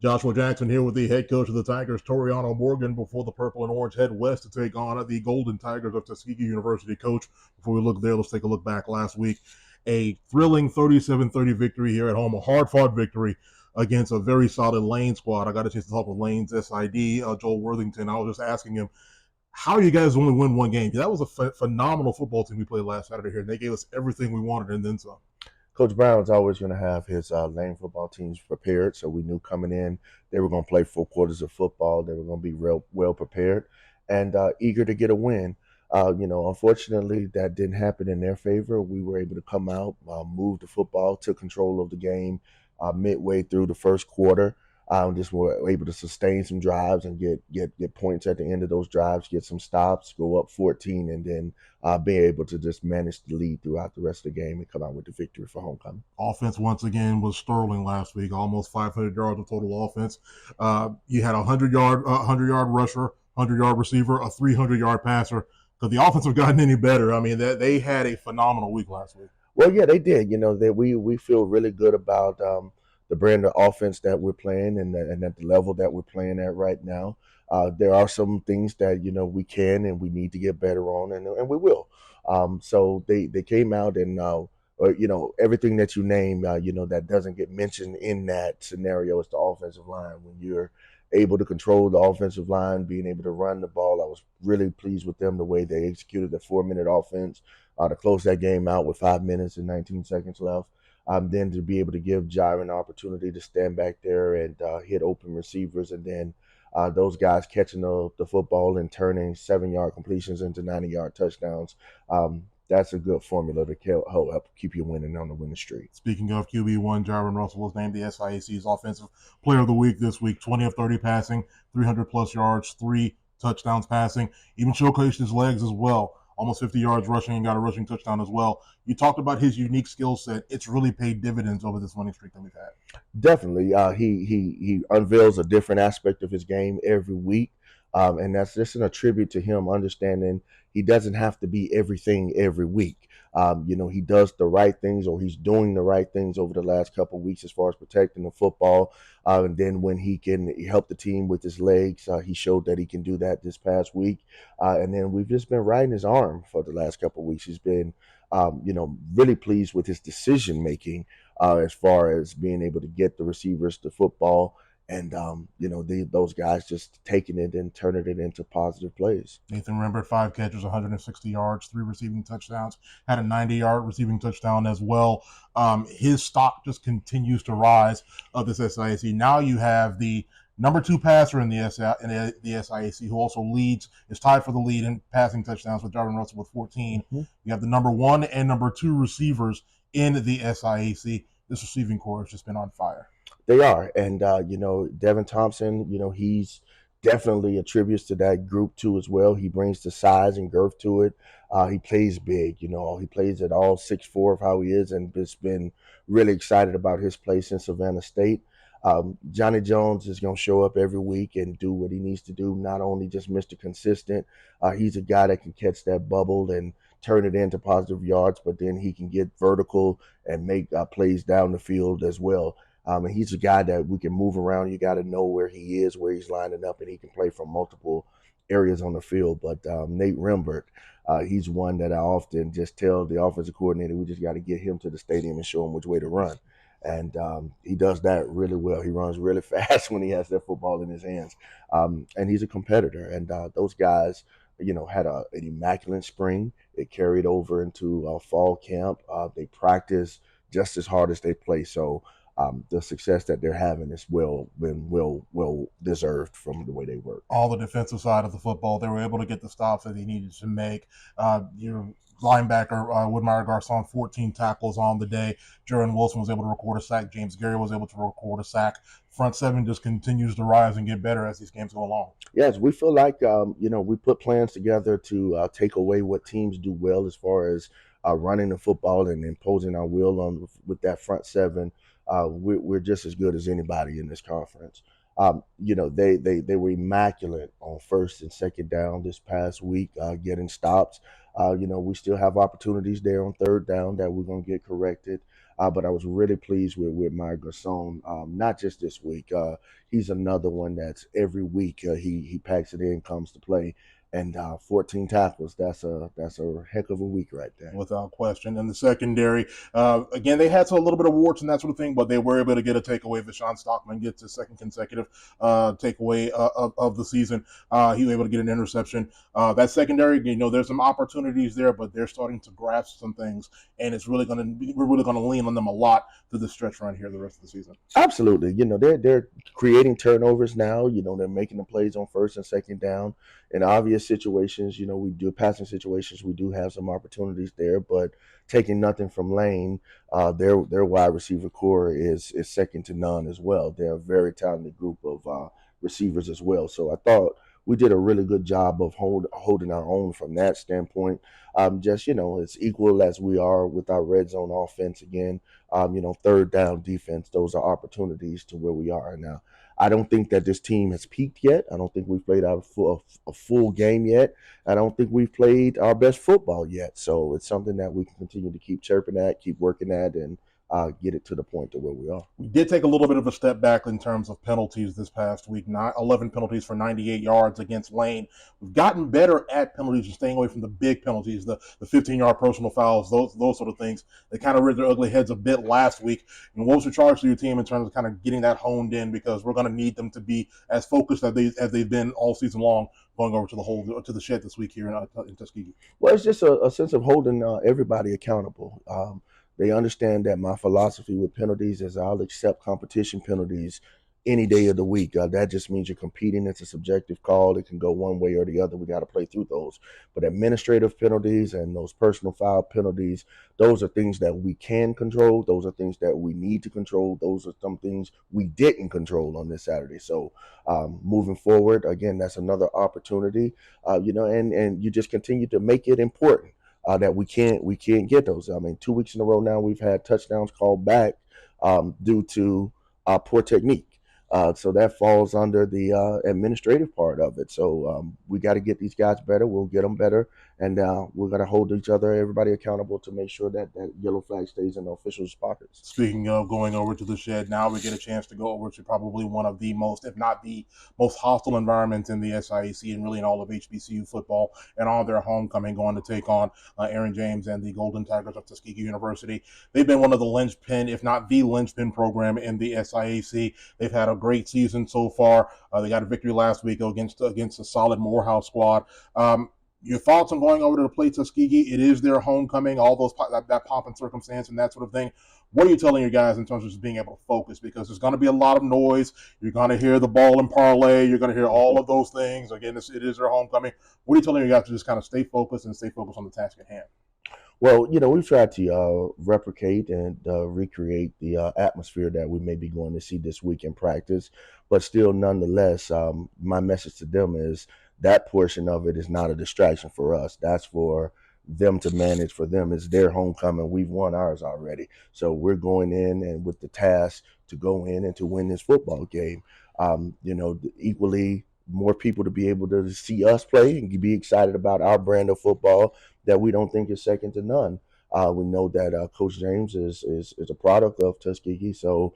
Joshua Jackson here with the head coach of the Tigers, Toriano Morgan, before the Purple and Orange head west to take on the Golden Tigers of Tuskegee University. Coach, before we look there, let's take a look back last week. A thrilling 37-30 victory here at home, a hard-fought victory against a very solid Lane squad. I got a chance to talk with Lane's SID, Joel Worthington. I was just asking him, how you guys only win one game? That was a phenomenal football team we played last Saturday here, and they gave us everything we wanted and then some. Coach Brown's always going to have his lane football teams prepared, so we knew coming in they were going to play 4 quarters of football. They were going to be real well prepared and eager to get a win. Unfortunately, that didn't happen in their favor. We were able to come out, move the football, took control of the game midway through the first quarter. Just were able to sustain some drives and get points at the end of those drives, get some stops, go up 14, and then being able to just manage the lead throughout the rest of the game and come out with the victory for homecoming. Offense once again was sterling last week, almost 500 yards of total offense. You had a 100-yard rusher, 100-yard receiver, a 300-yard passer. Because the offense have gotten any better. I mean, they had a phenomenal week last week. Well, yeah, they did. That we feel really good about the brand of offense that we're playing and at the level that we're playing at right now. There are some things that we can and we need to get better on, and we will. So they came out and everything that you name, that doesn't get mentioned in that scenario is the offensive line. When you're able to control the offensive line, being able to run the ball, I was really pleased with them the way they executed the 4-minute offense to close that game out with 5 minutes and 19 seconds left. Then to be able to give Jair an opportunity to stand back there and hit open receivers, and then those guys catching the football and turning 7-yard completions into 90-yard touchdowns. That's a good formula to help keep you winning on the winning streak. Speaking of QB1, Jaron Russell was named the SIAC's Offensive Player of the Week this week. 20 of 30 passing, 300-plus yards, 3 touchdowns passing. Even showcased his legs as well. Almost 50 yards rushing and got a rushing touchdown as well. You talked about his unique skill set. It's really paid dividends over this winning streak that we've had. Definitely. He unveils a different aspect of his game every week. And that's just a tribute to him understanding he doesn't have to be everything every week. He does the right things, or he's doing the right things over the last couple of weeks as far as protecting the football. And then when he can help the team with his legs, he showed that he can do that this past week. And then we've just been riding his arm for the last couple of weeks. He's been, really pleased with his decision making as far as being able to get the receivers the football. And, those guys just taking it and turning it into positive plays. Nathan Rembert, 5 catches, 160 yards, 3 receiving touchdowns, had a 90-yard receiving touchdown as well. His stock just continues to rise of this SIAC. Now you have the number 2 passer in the SIAC, who also is tied for the lead in passing touchdowns with Jarvin Russell with 14. Mm-hmm. You have the number 1 and number 2 receivers in the SIAC. This receiving corps has just been on fire. They are. And, Devin Thompson, he's definitely attributes to that group too as well. He brings the size and girth to it. He plays big, he plays at all 6'4" of how he is, and just been really excited about his place in Savannah State. Johnny Jones is going to show up every week and do what he needs to do, not only just Mr. Consistent. He's a guy that can catch that bubble and turn it into positive yards, but then he can get vertical and make plays down the field as well. And he's a guy that we can move around. You got to know where he is, where he's lining up, and he can play from multiple areas on the field. But Nate Rembert, he's one that I often just tell the offensive coordinator, we just got to get him to the stadium and show him which way to run. And he does that really well. He runs really fast when he has that football in his hands. And he's a competitor. And those guys, had an immaculate spring. It carried over into fall camp. They practice just as hard as they play. So the success that they're having is well deserved from the way they work. All the defensive side of the football, they were able to get the stops that they needed to make. Your linebacker, Woodmeyer Garcon, 14 tackles on the day. Jaron Wilson was able to record a sack. James Gary was able to record a sack. Front seven just continues to rise and get better as these games go along. Yes, we feel like, we put plans together to take away what teams do well as far as running the football and imposing our will with that front seven. We're just as good as anybody in this conference. They were immaculate on first and second down this past week, getting stops. We still have opportunities there on third down that we're going to get corrected. But I was really pleased with my Garcon, not just this week. He's another one that's every week he packs it in, comes to play, and 14 tackles. That's a heck of a week right there. Without question. And the secondary, again, they had a little bit of warts and that sort of thing, but they were able to get a takeaway. Vashawn Stockman gets his second consecutive takeaway of the season. He was able to get an interception. That secondary, there's some opportunities there, but they're starting to grasp some things, and we're really going to lean on them a lot through the stretch run here the rest of the season. Absolutely. They're creating turnovers now. They're making the plays on first and second down. In obvious situations, we do passing situations, we do have some opportunities there, but taking nothing from Lane, their wide receiver core is second to none as well. They're a very talented group of receivers as well. So I thought we did a really good job of holding our own from that standpoint. Just as equal as we are with our red zone offense again. Third down defense, those are opportunities to where we are now. I don't think that this team has peaked yet. I don't think we've played a full game yet. I don't think we've played our best football yet. So it's something that we can continue to keep chirping at, keep working at, and get it to the point to where we are. We did take a little bit of a step back in terms of penalties this past week. 11 penalties for 98 yards against Lane. We've gotten better at penalties and staying away from the big penalties, the 15-yard personal fouls, those sort of things. They kind of reared their ugly heads a bit last week. And what was your charge to your team in terms of kind of getting that honed in, because we're going to need them to be as focused as they've been all season long, going over to the shed this week here in Tuskegee? Well, it's just a sense of holding everybody accountable. They understand that my philosophy with penalties is I'll accept competition penalties any day of the week. That just means you're competing. It's a subjective call. It can go one way or the other. We got to play through those. But administrative penalties and those personal foul penalties, those are things that we can control. Those are things that we need to control. Those are some things we didn't control on this Saturday. So moving forward, again, that's another opportunity, and you just continue to make it important. That we can't get those. I mean, 2 weeks in a row now we've had touchdowns called back due to poor technique. So that falls under the administrative part of it. So we got to get these guys better. We'll get them better, and we're going to hold everybody accountable to make sure that that yellow flag stays in the officials' pockets. Speaking of going over to the shed, now we get a chance to go over to probably one of the most, if not the most hostile environments in the SIAC and really in all of HBCU football, and on their homecoming, going to take on Aaron James and the Golden Tigers of Tuskegee University. They've been one of the linchpin, if not the linchpin program in the SIAC. They've had a great season so far. They got a victory last week against a solid Morehouse squad. Your thoughts on going over to play Tuskegee? It is their homecoming, all those that pomp and circumstance and that sort of thing. What are you telling your guys in terms of just being able to focus? Because there's going to be a lot of noise. You're going to hear the ball and parlay. You're going to hear all of those things. Again, it is their homecoming. What are you telling your guys to just kind of stay focused and stay focused on the task at hand? Well, we've tried to replicate and recreate the atmosphere that we may be going to see this week in practice, but still, nonetheless, my message to them is that portion of it is not a distraction for us. That's for them to manage. For them, it's their homecoming. We've won ours already, so we're going in and with the task to go in and to win this football game. Equally more people to be able to see us play and be excited about our brand of football that we don't think is second to none. We know that Coach James is a product of Tuskegee, so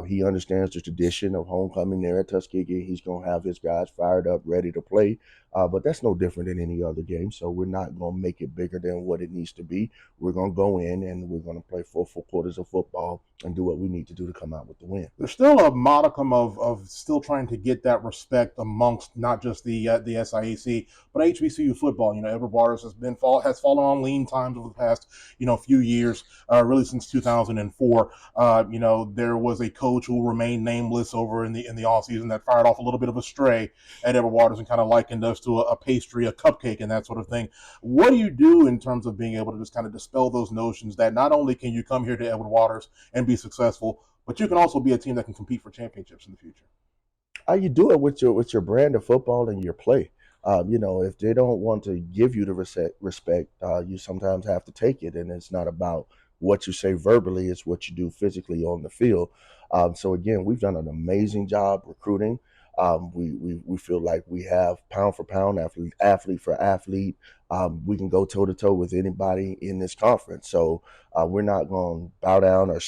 he understands the tradition of homecoming there at Tuskegee. He's going to have his guys fired up, ready to play. But that's no different than any other game, so we're not going to make it bigger than what it needs to be. We're going to go in and we're going to play full quarters of football and do what we need to do to come out with the win. There's still a modicum of still trying to get that respect amongst not just the SIAC, but HBCU football. Edward Waters has fallen on lean times over the past few years, really since 2004. There was a coach who remained nameless over in the offseason that fired off a little bit of a stray at Edward Waters and kind of likened us to a pastry, a cupcake, and that sort of thing. What do you do in terms of being able to just kind of dispel those notions that not only can you come here to Edward Waters and be successful, but you can also be a team that can compete for championships in the future? You do it with your brand of football and your play. If they don't want to give you the respect, you sometimes have to take it, and it's not about what you say verbally; it's what you do physically on the field. So again, we've done an amazing job recruiting. We feel like we have pound for pound, athlete for athlete. We can go toe to toe with anybody in this conference. So we're not going to bow down or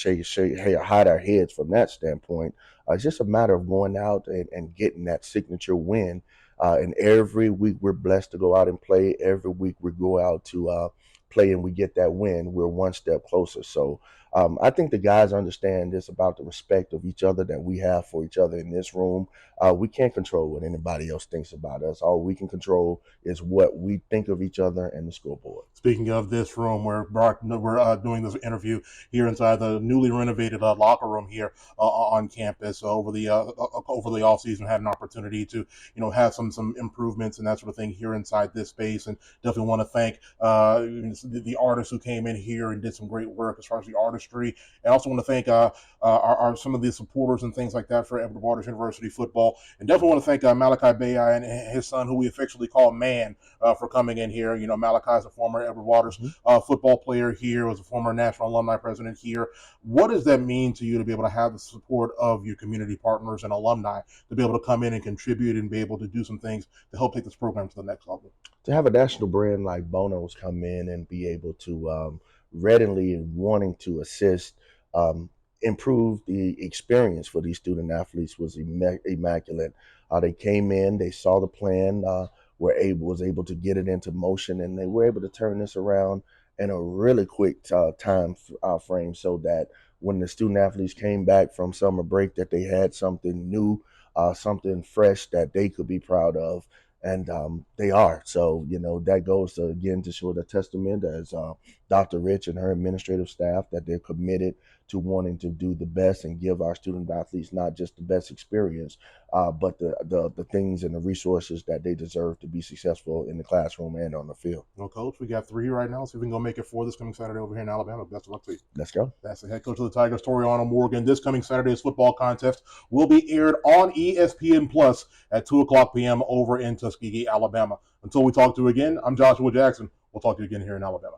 hide our heads from that standpoint. It's just a matter of going out and getting that signature win. And every week we're blessed to go out and play. Every week we go out to play and we get that win. We're one step closer. So I think the guys understand this about the respect of each other that we have for each other in this room. We can't control what anybody else thinks about us. All we can control is what we think of each other and the scoreboard. Speaking of this room, we're doing this interview here inside the newly renovated locker room here on campus. Over the off season, had an opportunity to have some improvements and that sort of thing here inside this space, and definitely want to thank the artists who came in here and did some great work as far as the artistry, and also want to thank our some of the supporters and things like that for Edward Waters University football, and definitely want to thank Malachi Bey and his son, who we affectionately call Man, for coming in here. Malachi is a former Edward Waters football player here, was a former national alumni president here. What does that mean to you to be able to have the support of your community partners and alumni to be able to come in and contribute and be able to do some things to help take this program to the next level? To have a national brand like Bono's come in and be able to readily and wanting to assist, improve the experience for these student athletes was immaculate. They came in, they saw the plan, was able to get it into motion, and they were able to turn this around in a really quick time frame, so that when the student athletes came back from summer break, that they had something new, something fresh that they could be proud of. And they are. So, that goes to, again, to show the testament as Dr. Rich and her administrative staff, that they're committed to wanting to do the best and give our student athletes not just the best experience, but the things and the resources that they deserve to be successful in the classroom and on the field. Well, Coach, we got 3 right now. See if we can go make it 4 this coming Saturday over here in Alabama. Best of luck to you. Let's go. That's the head coach of the Tigers, Toriano Morgan. This coming Saturday's football contest will be aired on ESPN Plus at 2 o'clock p.m. over in Tuskegee, Alabama. Until we talk to you again, I'm Joshua Jackson. We'll talk to you again here in Alabama.